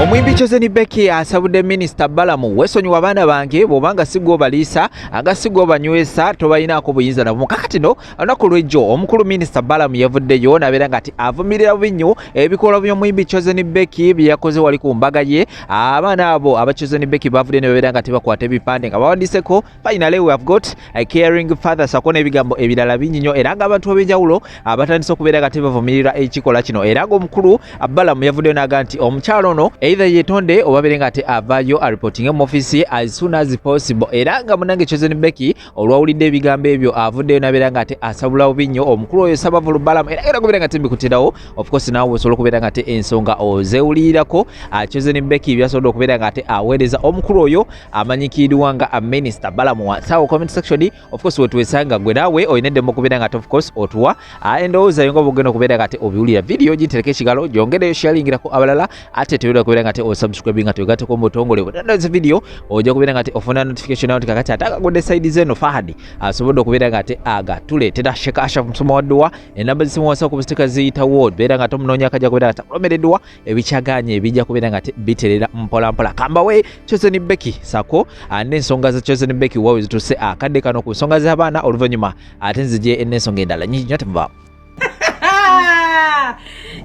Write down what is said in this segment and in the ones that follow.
Omwimbi Chosen Becky asabudde Minister Balamu wesonyiwa abaana bange bw'obanga sigwo baliisa agasigwo banywesa tobayinaako buyinza nabo kakati no olunaku lw'ejjo omukulu Minister Balamu yavuddeyo n'abeera ng'ati avumirira bubi nnyo ebikolwa by'omwimbi Chosen Becky bye yakoze wali ku mbaga ye. Abaana abo aba Chosen Becky bavudde ne babeera ng'ati bakwata ebipande nga bawandiiseko finally we have got a caring father sako n'ebigambo ebirala bingi nnyo era ng'abantu ab'enjawulo abatandise okubeera ng'ati bavumirira ekikola kino era ng'omukulu Balamu yavuddeyo n'aga nti omukyalo ono either yetonde oba bere ngate avayo a reporting mu office as soon as possible era nga munange Chosen Becky olwawulidde ebigambo ebyo avuddeyo nabera ngate asabula obinyo omukulu oyo Sabavulu Balamu era kubera ngate mbikutirawo of course nawe osobola kubera ngate ensonga ozewulirako Chosen Becky byasobola okubera ngate aweereza omukulu oyo amanyikiddwa nga Minister Balamu wansawo comment section of course wetwesanga gwe nawe oyinedde kubera ngate of course otuwa endowooza yonga bugenda kubera ngate obiwulira video gitereke ekigalo gyongere sharingirako abalala ate tewera kubera ngate osubscribe ngate ogate ko mutongole bwetandise video ojja kubera ngate ofuna notification out kakati ataka gode side zeno Fahadi asobodde okubera ngate agatuleetera Sheka Ashraf Musoma waddwa enamba zisimu wasa ku sticker ziyita word bera ngate omunoonya akajja kubera ngate kulomereddwa ebikyaganye ebijja kubera ngate biterera mpola mpola kamba we Chosen Becky sako n'ensonga za Chosen Becky wawe zituse akadde kano ku nsonga z'abaana oluvannyuma ate nzije n'ensonga endala nyingi nnyo tebava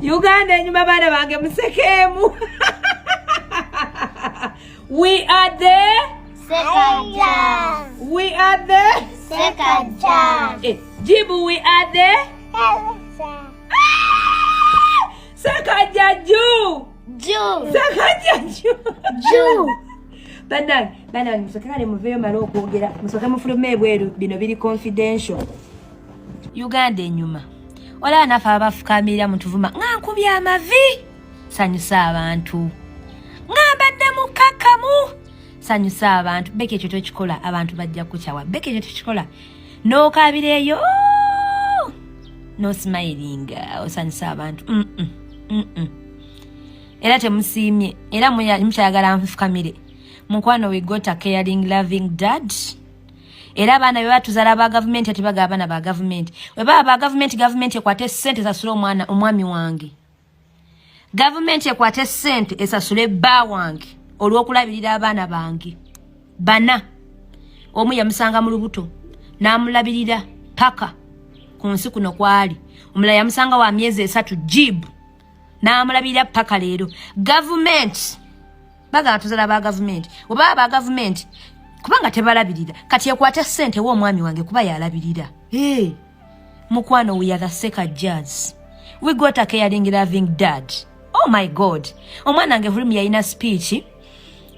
Uganda enyuma baana bange musekemu. We are the second chance. We are the Second chance. Jibu, we are the second jaju. Second jaju. Bana musekane muveyo malo okwogera musoke mufulume ebweru bino biri confidential. Uganda enyuma. Ola nafa abafukamira mutuvuma ngankubya amavi sanyusa abantu ngambadde mukakamu sanyusa abantu Becky ekyo tokikola abantu bajja kukyawa Becky ekyo tokikola no kabireyo no smiling osanyusa abantu era temusiimye era mukyayagala nfukamire mukwano we got a caring loving dad era abana be batuzala ba government ati baga abana ba government we ba government ekwate sente esasula omwami wange government ekwate sente esasule ba wange olw'okulabirira abaana bange bana omu yamusanga mu lubuto n'amulabirira paka ku nsi kuno kwali omulala yamusanga wa myezi 3 jib n'amulabirira paka leero government baga tuzala ba government oba ba government kubanga tebalabirira kati yakwata sente wo omwami wange kuba yalabirira mukwano we are the second jazz we got a caring loving dad oh my god omwana wange volume yalina speech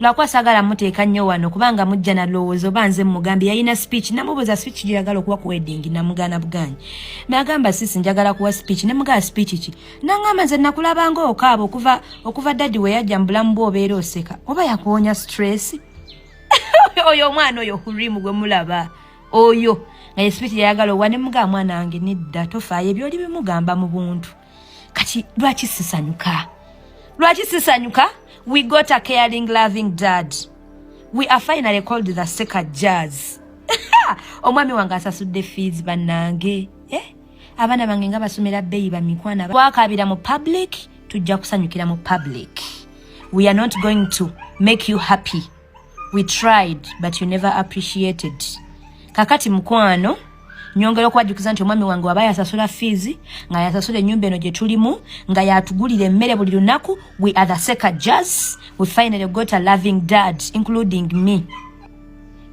lwakwa sagala muteeka nnyo wano kubanga mujja na lowoozo banze mugambi yalina speech namubuuza speech gyeyagala okuwa ku wedding namugana buganyi nagamba sisi njagala kuwa speech nemugala speech ki nangamba nze nakulabanga okaaba okuva dadi we yajja mu bulamu bw'obeera oseka oba yakuwonya stress oyo omwana oyo hurimu gwe mulaba oyo nga yesipiti yayagala owa ne muga mwana wange nedda tofaayo ebyoli bimugamba mu buntu kati lwaki sisanyuka we got a caring loving dad we are finally called the second jazz omwami wange asasudde fees bannange abaana bange nga basomera bbeeyi bamikwana twakabira mu public tujja kusanyukira mu public we are not going to make you happy. We tried, but you never appreciated. Kakati mukwano, nyongera okwajukiza nti omwami wange waba yasasula fees, nga yasasula ennyumba eno gye tulimu, nga yatugulira emmere buli lunaku. We are the second jazz. We finally got a loving dad, including me.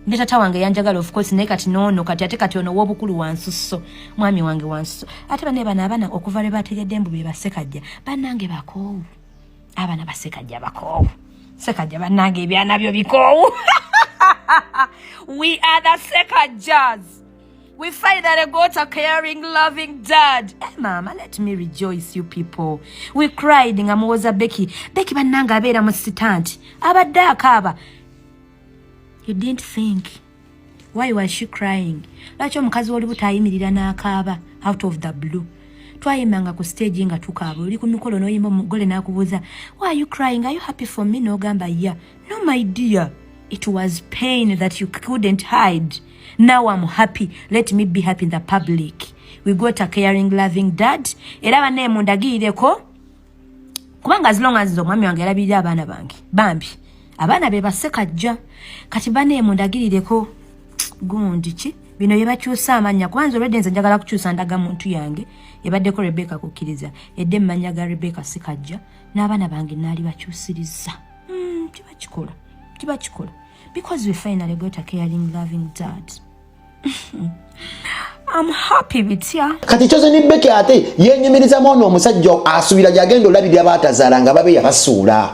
Ndi tata wange yanjagala of course naye kati noono kati ate kati ono w'obukulu wansusso mwami wange wansusso ate bane bana abana okuva lwe bategedde mbu be basekajja bannange bakoowu abana basekajja bakoowu sekajja bannange ebyana byo bikoowu we are the second jazz. We finally got a caring, loving dad. Hey, mama, let me rejoice, you people. We cried nga muwoza Becky bannanga abeera mu sitanti abadde akaaba. You didn't think. Why was she crying? Lwaki omukazi w'olubuto ayimirira n'akaaba out of the blue? Twayimanga ku stage nga tukaaba oli ku mikolo n'oyimba omugole n'akubuuza, why are you crying? Are you happy for me? N'ogamba yeah. No, my dear. It was pain that you couldn't hide. Now I'm happy. Let me be happy in the public. We got a caring, loving dad. Era bane mundagireko kubanga as long as omwami wange yalabirira abaana bange bambi abaana be basekajja kati bane mundagirireko gundi ki bino yebakyusa amanya kwanza already nze njagala kukyusa ndaga muntu yange yebaddeko Rebecca kukkiriza edde mmanya ga Rebecca sikajja n'abaana bange naali bakyusiriza kibakikola because we finally got a caring loving dad. I'm happy with ya. Kati choze ni Beke ate yenyumiriza mono omusajja asubira jagendo labiri abatazaala nga babe yabasuula.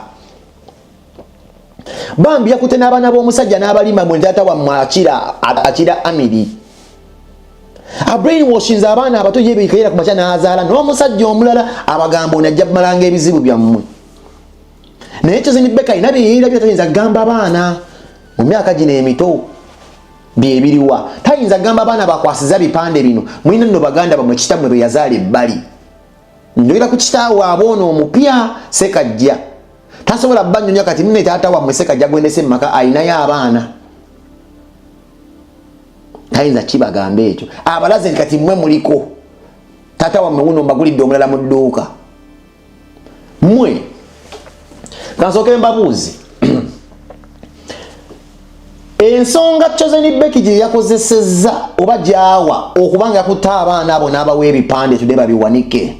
Bambi yakute n'abaana b'omusajja n'abalima mwe tata wa mwakira akira Amiri. A brainwashing abaana abato yebekera ku macha n'azaala n'omusajja omulala abagambo najja malanga ebizibu byammwe. Naye choze ni Beke ina biyira byatayinza gamba abaana mu myaka gino emito byebiriwa tayinza gamba abaana bakwasiza bipande bino mwina nno baganda bamwe kitamwe bwe yazaala ebbali njogera ku kitaawo aboono omupya Sekajja tasobola banyonya kati nne taata wammwe Sekajja gwendese maka ayinayo abaana tayinza kibagamba ekyo abalaze kati mmwe muliko taata wammwe wuno mbagulidde omulala mu dduuka mmwe kansooke mbabuuzi ensonga Chosen Beki gye yakozesezza oba gyawa okubanga kutta abaana abo n'abawa ebipande tudde babiwanike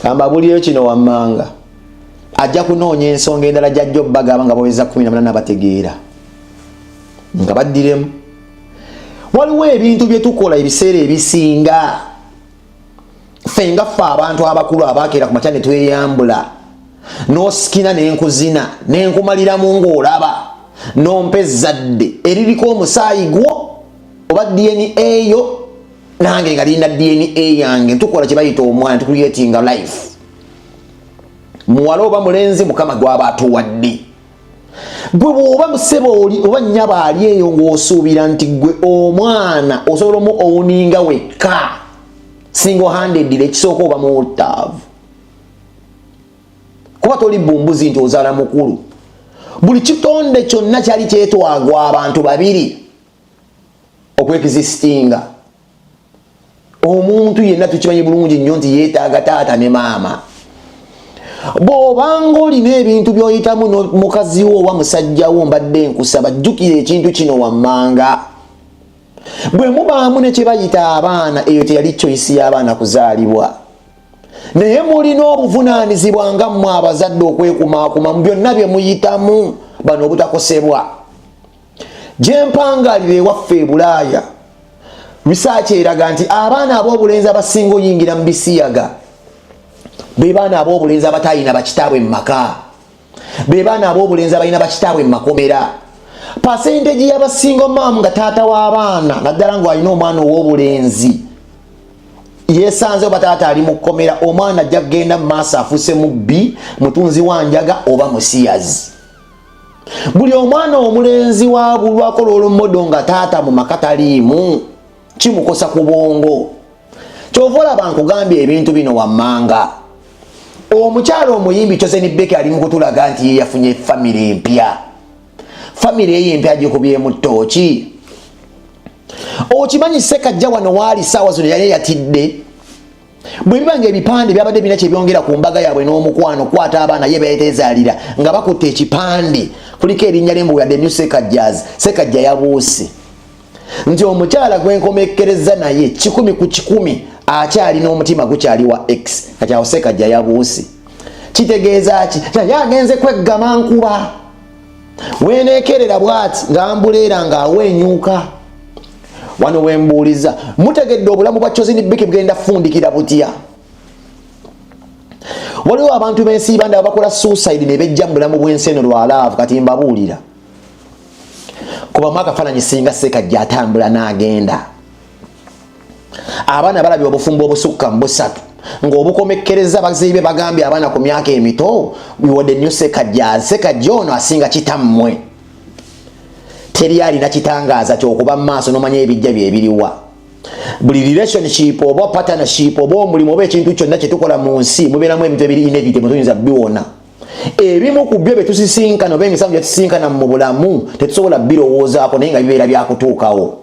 kamba buliyo kino wammanga ajja kunoonya ensonga endala gy'ajja obbagaba nga baweza 18 abategeera nga baddiremu waliwo ebintu bye tukola ebiseera ebisinga ffe nga ffe abantu abakulu abakeera ku makya ne tweyambula n'osikina n'enkuzina n'enkumaliramu ng'olaba nompe zadde eririko omusaayi gwo oba DNA yo nange nga linda DNA yange tukola kye bayita omwana creating a life muwala oba mulenzi mukama gwaba atuwadde gwe bw'oba musebo oli oba nnyaba ali eyo ng'osuubira nti gwe omwana osobola mu owuninga wekka single handedly ekisooka oba muwutaavu kuba toli bumbuzi nti ozaala mukulu buli kitonde kyonna kyali kyetwagwa abantu babiri okwekizistinga omuntu yenna tukimanyi bulungi nnyo nti yeetaaga taata ne maama bw'obanga olina ebintu by'oyitamu mukazi wo oba musajja wo mbadde nkusaba jjukira ekintu kino wammanga bwe mubaamu ne kye bayita abaana eyo teyali choice y'abaana kuzaalibwa naye mulina obuvunaanyizibwa nga mmwe abazadde okwekumaakuma mu byonna bye muyitamu bano obutakosebwa gye mpangalira ewaffe e Bulaaya research eraga nti abaana ab'obulenzi abasinga oyingira mu bisiyaga be baana ab'obulenzi abatayina bakitaabwe mu maka be baana ab'obulenzi abalina bakitaabwe mu makomera percentage y'abasinga omaamu nga taata w'abaana naddala ng'alina omwana ow'obulenzi yesanze oba taata ali mu kkomera omwana ajja kugenda mu maaso afuuse mubbi mutunzi wa njaga oba musiyazi buli omwana omulenzi wabulwakola olumodo nga taata mu maka taliimu kimukosa ku bwongo kyova olaba nkugambye ebintu bino wammanga omukyalo omuyimbi Chosen Beki ali mu kutulaga nti ye yafunye famire empya famire eye empya gikubyemu ttooki okimanyi Sekajja wano waali saawa zino yali yatidde bwe bibanga ebipande byabadde bina kyebyongera ku mbaga yaabwe n'omukwano kwata abaana ye beetezaalira nga bakutte ekipande kuliko erinnya ly'embuga the new Sekajja yabuuse nti omukyala gwenkomekkereza naye 10 ku 10 akyali n'omutima gukyali wa X kati awo Sekajja yabuuse kitegeeza ki yagenze kweggama nkuba weeneekerera bw'ati ng'ambuleera ng'awenyuuka wano wembuuliza mutegedde obulamu bwa Chosen Beki bugenda fundikira butya waliwo abantu b'ensi banda bakola suicide ne bejja mu bulamu bw'ensi eno lwa laavu kati mbabuulira kuba mwaka faananyi singa Sekajja atambula n'agenda abaana balabye obufumbo obusukka mu busatu ng'obukomekkereza bazibe bagambye abaana ku myaka emito the new Sekajja ono asinga kitammwe teri alina kitangaaza ky'okuba mu maaso n'omanya ebijja byebiriwa buli relationship oba partnership oba omulimu oba ekintu kyonna kye tukola mu nsi mubeeramu ebintu ebiri inevitable tuyinza biwona ebimu ku byo bye tusisinkana oba emisango gye tusisinkana mu bulamu tetusobola birowoozaako naye nga bibeera byakutuukawo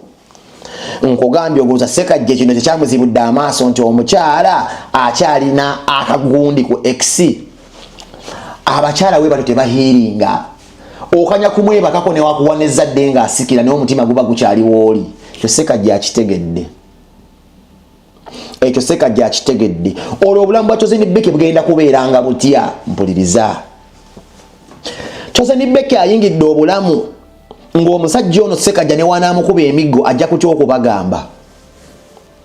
nkogambye oguza Ssekajja kino kyamuzibudde amaaso nti omukyala akyalina akagundi ku X. Abakyala we bali tebahiringa okanya kumwebakako ne wakuwa nezzadde nga asikira naye omutima guba gukyaliwo oli. Ekyo Ssekajja akitegedde. Ekyo Ssekajja akitegedde. Olwo obulamu bwa Chosen Beki bugenda kubeeranga butya? Mpuliriza. Chosen Beki ayingidde obulamu ng'omusajja ono Ssekajja ne wanaamukuba emiggo ajja kutya okubagamba.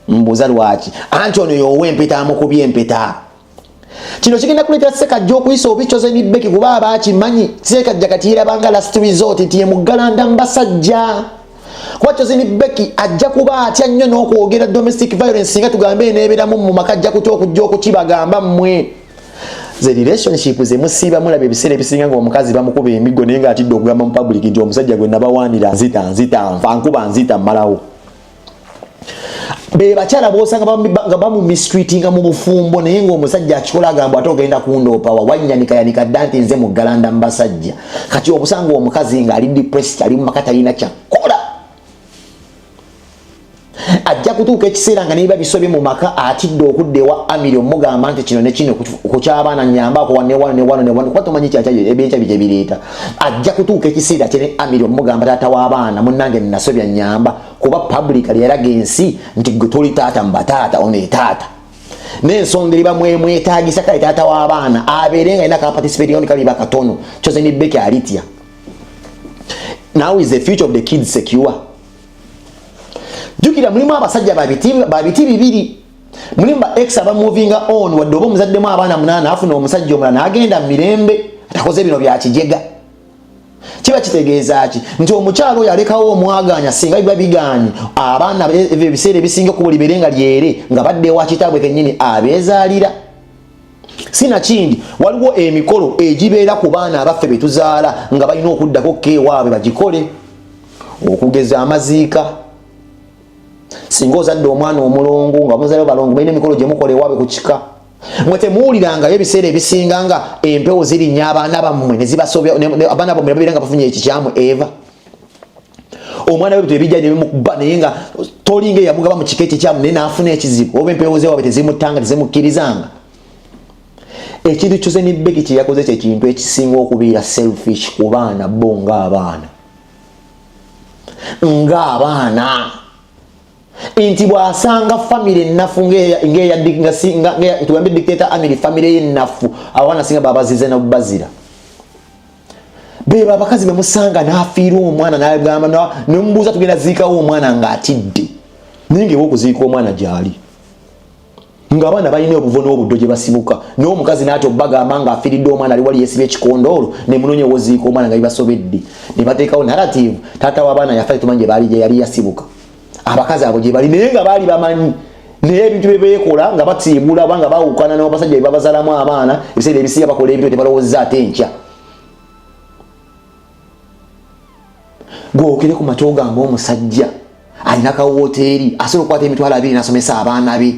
Mbuuza lwaki? Anti ono y'ow'empeta amukubye empeta. Kino kigenda kuleetera Ssekajja okuyisa obi Chosen Beki kuba aba akimanyi. Ssekajja kati yeerabanga last resort nti ye muggalanda mu basajja. Kuba Chosen Beki ajja kuba atya nnyo n'okwogera domestic violence nga tugambe eneeberamu mu maka ajja kutya okujja okukibagamba mmwe. Ze relationship ze musiiba mulaba ebiseera ebisinga ng'omukazi bamukuba emiggo naye ng'atidde okugamba mu public nti omusajja gwe nabawaanira nzita nfa nkuba nzita mmalawo. Be bakyala b'osanga nga bamumistreatinga mu bufumbo naye ng'omusajja akikola agamba ate ogenda kundoopawa wannyanikayanika dda nti nze muggalanda mu basajja. Kati obusanga omukazi ng'ali depressed ali mu maka talina kyakkola. Ajja kutuuka ekiseera nga niba bisobye mu maka atidde okudde wa Amiri omugamba nti kino ne kino ku ky'abaana nyambako wano kuba tomanyi ebyenkya bye bireeta. Ajja kutuuka ekiseera kye ne Amiri omugamba taata w'abaana munnange nasobya nyamba kuba publicly yalaga ensi nti gwe toli taata mu bataata ono ye taata. N'ensonga eri bamwetaagisa kale taata w'abaana abeere nga alina kaparticipate kali bakatono. Chosen Beki alitya. Now is the future of the kids secure? Jukira mulimu abasajja babiti bibiri. Mulimu ba ex aba moving on wadde oba omuzaddemu abaana 8 afuna omusajja omulala n'agenda mu mirembe atakoze bino bya kijega. Kiba kitegeeza ki? Nti omukyalo oyo alekawo omwaganya singa biba bigaanyi abaana ebiseera ebisinga ku buli berenga lyere nga badde ewa kitaabwe kennyini abeezaalira. Sina kindi waliwo emikolo egibeera ku baana abaffe be tuzaala nga balina okuddako keewaabwe bagikole. Okugeza amaziika. Singa ozadde omwana omulongo nga muzaaleo balongo balina emikolo gye mukole ewaabwe ku kika. Mwe temuwulirangayo ebiseera ebisinga nga empewo zirinnya abaana bammwe ne zibasobya abaana bammwe babeera nga bafunye ekikyamu Eva. Omwana we tebijja ne bimukuba naye nga tolinga eyamugaba mu kika ekikyamu naye n'afuna ekizibu oba empewo zeewaabwe tezimuttanga tezimukkirizanga. Ekintu Chosen Beki kye yakoze kye kintu ekisinga okubeera selfish ku baana bo ng'abaana. Inti bwasanga family ennafu tugambe dictator Amiri family ennafu abaana singa babazize na bazira. Beba abakazi bemusanga n'afiirwa omwana n'agamba n'omubuuza tugenda ziikawo omwana ng'atidde. Ninge okuziika omwana gy'ali. Ng'abaana balina obuvono obuddo gye basibuka. N'omukazi n'ati obbagamba ng'afiiridde omwana ali wali yeesibye ekikondoolo ne munoonya woziika omwana nga bibasobedde. Ne bateekawo narrative taata w'abaana yafa tumanyi gye yali yasibuka. Abakazi abo gye bali naye nga baali bamanyi naye ebintu bye beekola nga batiibula oba nga bawukana n'abasajja be babazalamu abaana ebiseera ebisinga bakola ebintu tebalowooza ate enkya. Gwokere ku mate ogamba omusajja alina ka wooteeri asobola okukwata emitwalo 2 n'asomesa abaana be.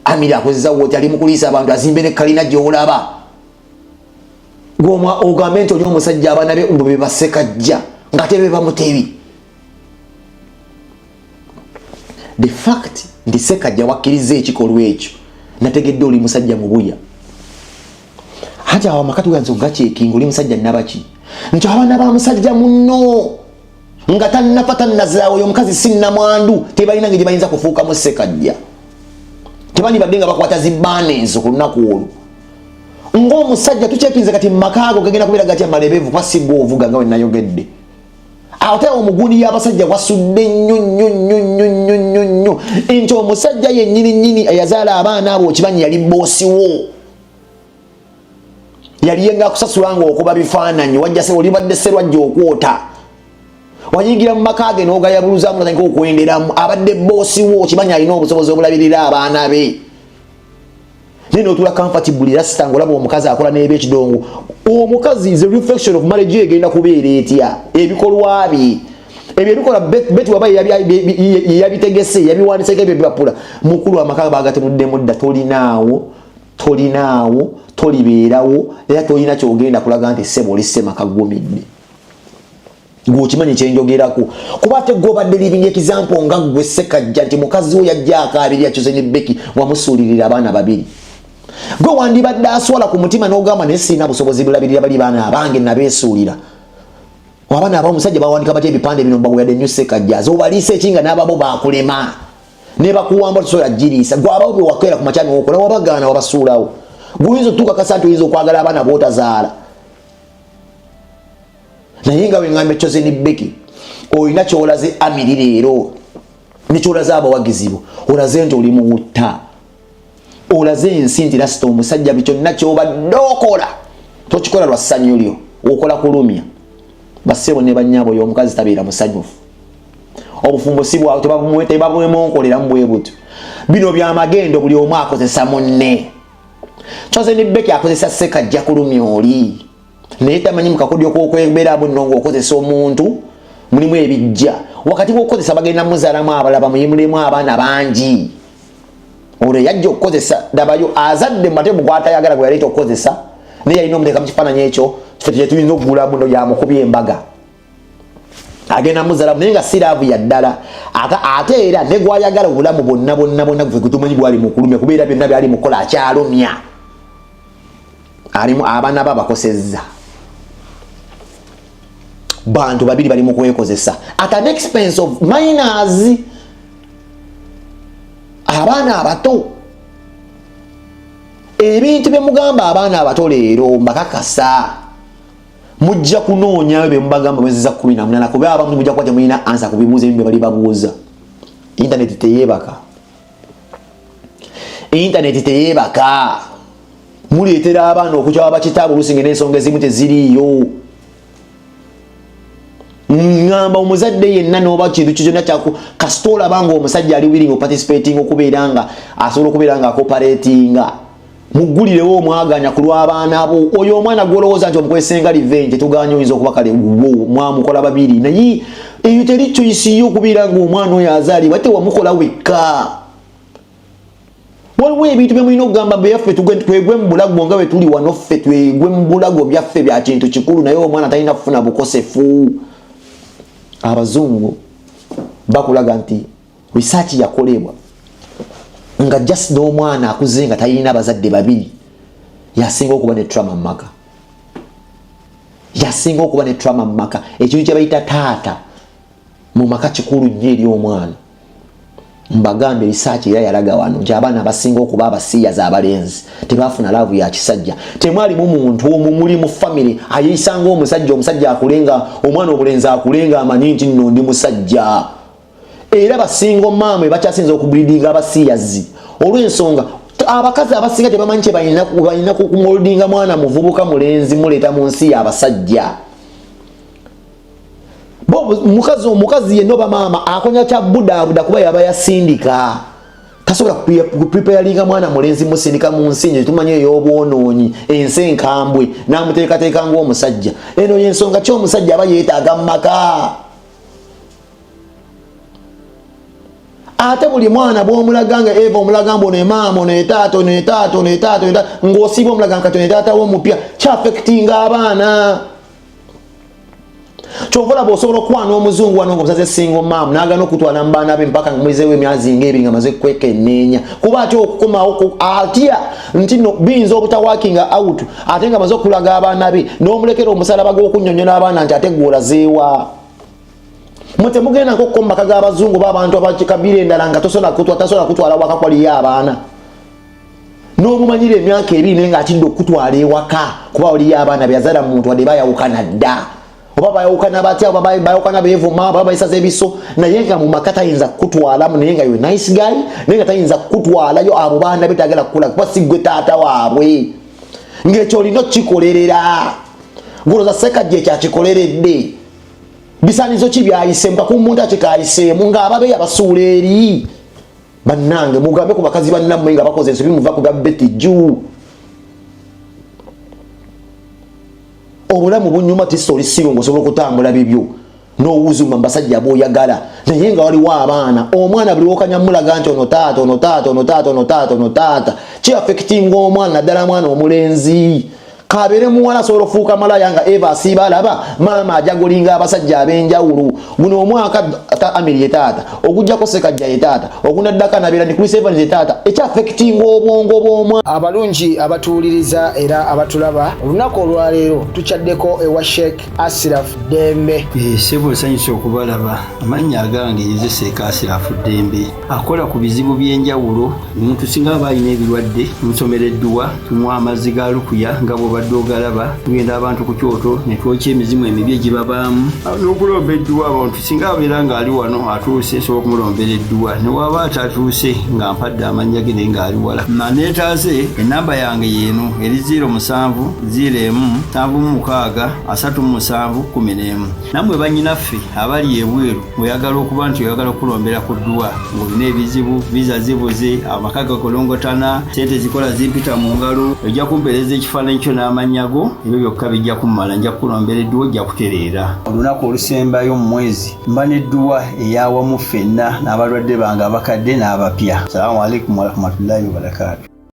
Amiri akozesa wooteeri ali mu kuliisa abantu azimbe ne kalina gy'olaba. Gw'omwa ogambe nti oli omusajja abaana be mbu be Ssekajja ng'ate be bamutebi. The fact ndi Ssekajja wakkiriza ekikolwa ekyo nategedde oli musajja mubuya. Hata awo amakatu ganzonga kyekinga oli musajja nabaki nti abaana ba musajja munno nga tannafa tannazaawo oyo omukazi sinnamwandu tebalina ngeri bayinza kufuuka mu Ssekajja. Tebali badde nga bakwata zibbaana ezo ku lunaku olwo. Ng'omusajja tukyekinze kati mu maka ago gagenda kubeera gatya malebeevu kuba si gwe ovuga nga we nayogedde. Ate omugundi y'abasajja wasudde nnyo nti omusajja yennyini eyazaala abaana abo okimanyi yali boosiwo. Yali yenga akusasula ng'okuba bifaananyi wajja se oli badde Sserwajja okwota. Wanyingira mu maka ge n'ogayabuluzaamu nga okwenderamu abadde boosiwo okimanyi alina obusobozi obulabirira abaana be. Nino otula comfortable rasita ng'olaba omukazi akola n'ebyekidongo. Omukazi is a reflection of marriage egenda kubeera etya ebikolwa bye. Ebyo ebikola beti waba yabitegese yabiwandiisa ebyo bipapula mukulu amaka bagatemudde mudda tolinaawo tolibeerawo era tolina kyogenda kulaga nti ssebo oli ssemaka ggumidde. ng'okimanyi kyenjogerako kuba ate gw'obadde living example nga gwe Ssekajja nti mukazi we yajja akaabiri yakyuze ne Becky wamusuulirira abaana babiri gwe wandibadde aswala ku mutima n'ogamba naye sirina busobozi bulabirira bali baana abange nabeesuulira abaana ab'omusajja bawandika batya ebipande bino mbaweyadde nnyo Ssekajja zobaliisa ekinga n'ababo bakulema ne bakuwamba tusobola giriisa gwe abawo bye wakeera ku makya n'okola wabagaana wabasuulawo guyinza otuukakasa nti oyinza okwagala abaana b'otazaala naye nga weŋŋamba ekyoze ne Becky olina kyolaze Amiri leero nekyolaze abawagizi bo olaze nti oli muwutta olaze ensi nti lasita omusajja byonna kyobadde okola tokikola lwa ssanyu lyo okola kulumya bassebo ne bannyabo y'omukazi tabeera musanyufu obufumbo si bwawe tebabwemonkoleramu bwe buto bino byamagendo buli omu akozesa munne kyoze ne Becky akozesa Ssekajja kulumya oli naye tamanyi mukakodyo k'okwebeera bunno ng'okozesa omuntu mulimu ebijja wakati bw'okukozesa bagenda muzaalamu abalaba muyimulemu abaana bangi olwo yajja okukozesa dabayo azadde mate mukwatayagala gwe yaleeta okukozesa naye yalina omuteeka mu kifaananyi ekyo ffe tetuyinza okugula muno yamukubya embaga agenda muzaalamu naye nga siraavu ya ddala ate era ne gwayagala obulamu bonna gwe gutumanyi bwali mukulumya kubeera byonna byali mukola akyalumya alimu abaana babakosezza bantu babiri bali mu kwekozesa at an expense of minors abaana abato ebintu bye mugamba abaana abato leero mbakakasa mujja kunoonya bye mubagamba mwezi za 18 kuba abamu mujja kuba temulina ansa ku bibuuzo ebyo bali babuuza internet teyeebaka muleetera abaana okukyaba bakitaabu olusinga n'ensonga ezimu teziriiyo ngamba omuzadde yenna n'oba kintu kyonna kyaku kasita olabanga omusajja ali willing participating okubeera nga asobola okubeera nga cooperatinga mugulirewo omwaganya ku lw'abaana bo oyo omwana gwolowooza nti omukwesenga revenge tuganya oyinza okuba kale mwamukola babiri naye eyo teri choice yo okubeera nga omwana oyo azaalibwa te wamukola wekka waliwo ebintu bye mulina okugamba byaffe twegwe mu bulago nga bwe tuli wano ffe twegwe mu bulago byaffe bya kintu kikulu naye omwana talina kufuna bukosefu abazungu bakulaga nti research yakolebwa nga just n'omwana akuze nga talina abazadde babiri yasinga okuba ne trauma mu maka ekintu kye bayita taata mu maka kikulu nnyo eri omwana mbagambe research era yalaga wano nti abaana abasinga okuba abasiyaza abalenzi tebafuna laavu ya kisajja temwalimu muntu omu muli mu family ayeyisanga omusajja akulenga omwana omulenzi akulenga amanyi nti nno ndi musajja era basinga maama bakyasinza okubreedinga abasiyazi olw'ensonga abakazi abasinga tebamanyi kye balina kumoldinga mwana muvubuka mulenzi muleeta mu nsi y'abasajja omukazi yenna oba maama akonya kya budabuda kuba yaba yasindika tasobola kupreparinga mwana mulenzi musindika mu nsi nyo tumanyi ey'obwonoonyi ensi enkambwe n'amuteekateeka ng'omusajja eno y'ensonga ki omusajja aba yeetaaga mu maka ate buli mwana bw'omulaganga eva omulagamba ono emaama ono etaata ng'osiiba omulaganga kati ono etaata w'omupya kyafekitinga abaana chovola bosobola okwana omuzungu wano ngomusaze single mom nagana okutwala mu baana be mpaka mwezewe emyezi ng'ebiri nga maze kwekenneenya kuba ate okukomawo atya nti no binza obutawakinga out ate nga maze okulaga abaana be n'omulekera omusalaba gw'okunnyonnyola abaana nti ate gw'olazeewa mute mugenda nk'okko mu maka g'abazungu b'abantu abakikabira endala nga tasobola kutwala waka kwaliyo abaana n'omumanyira emyaka ebiri naye ng'atidde okutwala ewaka kuba oliyo abaana byazaala mu muntu wadde bayawukana dda oba bayawukana batya oba bayawukana beevuma oba bayisaza ebiso naye nga mu maka tayinza kukutwalamu naye nga yo nice guy naye nga tayinza kukutwalayo abo baana betagala kukula kuba si gwe taata waabwe ng'ekyo olina okukikolerera goloza Ssekajja ekyakikoleredde bisaanizo ki byayise mukakumuntu akikayiseemu ng'ababeeyi abasuula eri bannange mugambe ku bakazi bannammwe nga bakoze ensobi muva ku gabbetijju obulamu bunyuma tisoli sibo ngosobola okutambula bibyo n'owuzuma mbasajja b'oyagala naye nga waliwo abaana omwana buli wokanya mulaga nti ono taata kyaffekitinga omwana naddala mwana omulenzi kabere muwala sobola ofuuka malaya nga Eva asiiba alaba maama ajagulinga abasajja ab'enjawulo guno omwaka Amiri ye taata okujjako Sekajja ye taata okunaddaka nabeera ni Chris Evans ye taata ekyaffectinga obwongo bw'omwana. Abalungi abatuwuliriza era abatulaba olunaku olwaleero tukyaddeko ewa Sheikh Ashraf Dembe. Sebo nsanyusa okubalaba. Amannya agange nze Sheikh Ashraf Dembe akola ku bizibu by'enjawulo. Omuntu singa aba alina ebirwadde musomereddwa tunywa amazzi ga lukuya nga bw'obadde ogalaba tugenda abantu ku kyoto ne twokya emizimu emibi egibabaamu n'okulomba edduwa abantu singa abeera ng'ali wano atuuse sobola okumulombera edduwa ne waba atatuuse nga mpadde amannya ge naye ng'ali wala neetaase ennamba yange yeeno eri 07 01 76 37 11 nammwe bannyinaffe abali ebweru oyagala okuba nti oyagala okulombera ku dduwa ng'olina ebizibu viza zibuze amaka gakolongotana sente zikola zimpita mu ngalo ojja kumpeereza ekifaananyi kyo n'amannya go ebyo byokka bijja kummala nja kukulombera edduwa ojja kutereera olunaku olusembayo mu mwezi mba n'edduwa eyawamu ffenna n'abalwadde bange abakadde n'abapya. Salaamu alaikum warahmatullahi wabarakatuh.